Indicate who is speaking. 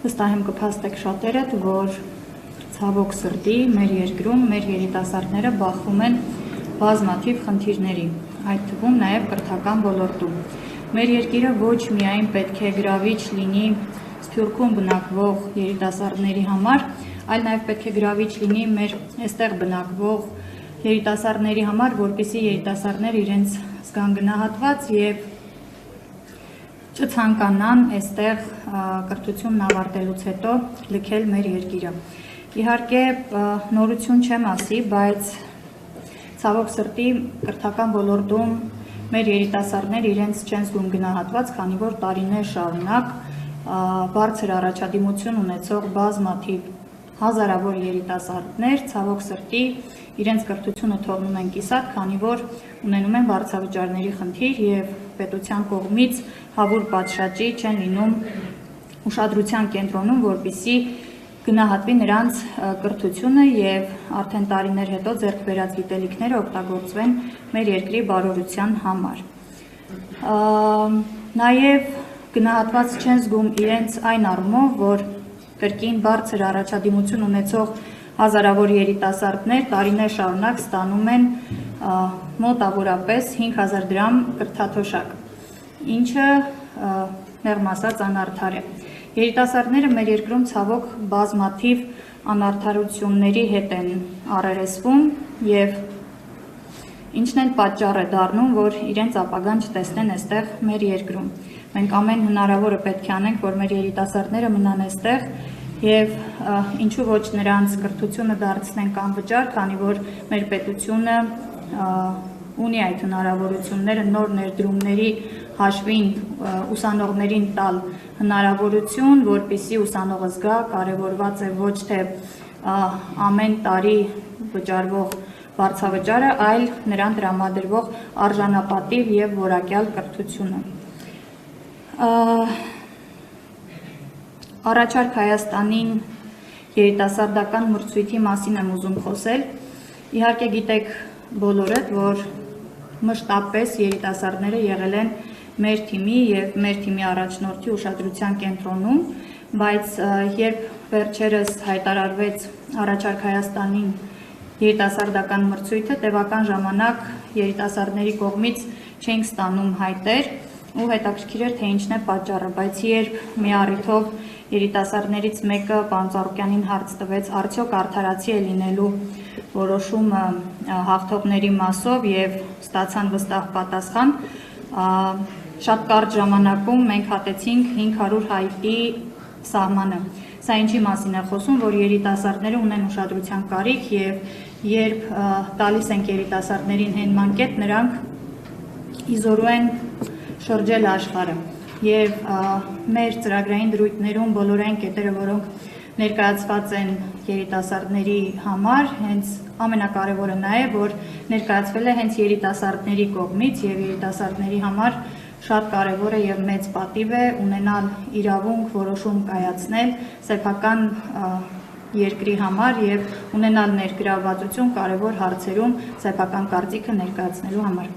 Speaker 1: Վստահ եմ կփաստեք շատերդ, որ ցավոք սրտի մեր երկրում մեր երիտասարդները բախվում են բազմաթիվ խնդիրների, այդ թվում նաև կրթական ոլորտում։ Մեր երկիրը ոչ միայն պետք է գրավիչ լինի Սփյուռքում բնակվող երիտասարդների համար, այլ նաև պետք է գրավիչ լինի մեր այստեղ բնակվող երիտասարդների համար, որպեսզի երիտասարդները իրենց զգան գնահատված եւ չցանկանան այստեղ կրթությունն ավարտելուց հետո լքել մեր երկիրը։ Իհարկե նորություն չեմ ասի, բայց ցավոք սրտի կրթական ոլորտում մեր երիտասարդները իրենց չեն զգում գնահատված, քանի որ տարիներ շարունակ բարձր առաջադիմություն ունեցող բազմաթիվ հազարավոր երիտասարդներ ցավոք սրտի իրենց կրթությունը թողնում են կիսատ, քանի որ ունենում են վարձավճարների խնդիր եւ պետության կողմից հավուր պատշաճի չեն լինում ուշադրության կենտրոնում, որպեսզի գնահատվի նրանց կրթությունը եւ արդեն տարիներ հետո ձեռք բերած գիտելիքները օգտագործվեն մեր երկրի բարօրության համար։ Նաեւ գնահատված չեն զգում իրենց այն առումով, որ կրկին բարձր առաջադիմություն ունեցող հազարավոր երիտասարդներ տարիներ շարունակ ստանում են մոտավորապես 5000 դրամ կրթաթոշակ, ինչը մեղմ ասած անարդար է։ Երիտասարդները մեր երկրում ցավոք բազմաթիվ անարդարությունների հետ են առերեսվում եւ ինչն էլ պատճառ է դառնում, որ իրենց ապագան չտեսնեն այստեղ մեր երկրում։ Մենք ամեն հնարավորը պետք է անենք, որ մեր երիտասարդները մնան այստեղ եւ ինչու ոչ նրանց կրթությունը դարձնենք անվճար, քանի որ մեր պետությունը ունի այդ հնարավորությունները նոր ներդրումների հաշվին ուսանողներին տալ հնարավորություն, որպեսզի ուսանողը զգա կարևորված է ոչ թե ամեն տարի վճարվող վարձավճարը, այլ նրան տրամադրվող արժանապատիվ եւ որակյալ կրթությունը։ Առաջարկ Հայաստանին երիտասարդական մրցույթի մասին եմ ուզում խոսել։ Իհարկե գիտեք բոլորդ, որ մշտապես երիտասարդները եղել են մեր թիմի եւ մեր թիմի առաջնորդի ուշադրության կենտրոնում, բայց երբ վերջերս հայտարարվեց Առաջարկ Հայաստանին երիտասարդական մրցույթը, տևական ժամանակ երիտասարդների կողմից չենք ստանում հայտեր ու հետաքրքիր էր, թե ինչն է պատճառը, բայց երբ մի առիթով երիտասարդներից մեկը պարոն Ծառուկյանին հարց տվեց, արդյոք արդարացի է լինելու որոշումը հաղթողների մասով եւ ստացան վստահ պատասխան, շատ կարճ ժամանակում մենք հատեցինք 500 հայտի սահմանը։ Սա ինչի մասին է խոսում, որ երիտասարդները ունեն ուշադրության կարիք եւ երբ տալիս ենք երիտասարդներին հենման կետ, նրանք իզորու են շրջել աշխարհը եւ մեր ծրագրային դրույթներում բոլորային կետերը, որոնք ներկայացված են երիտասարդների համար, հենց ամենակարևորը նա է, որ ներկայացվել է հենց երիտասարդների կողմից եւ երիտասարդների համար շատ կարևոր է եւ մեծ պատիվ է ունենալ իրավունք որոշում կայացնել սեփական երկրի համար եւ ունենալ ներգրավվածություն կարևոր հարցերում սեփական կարծիքը ներկայացնելու համար։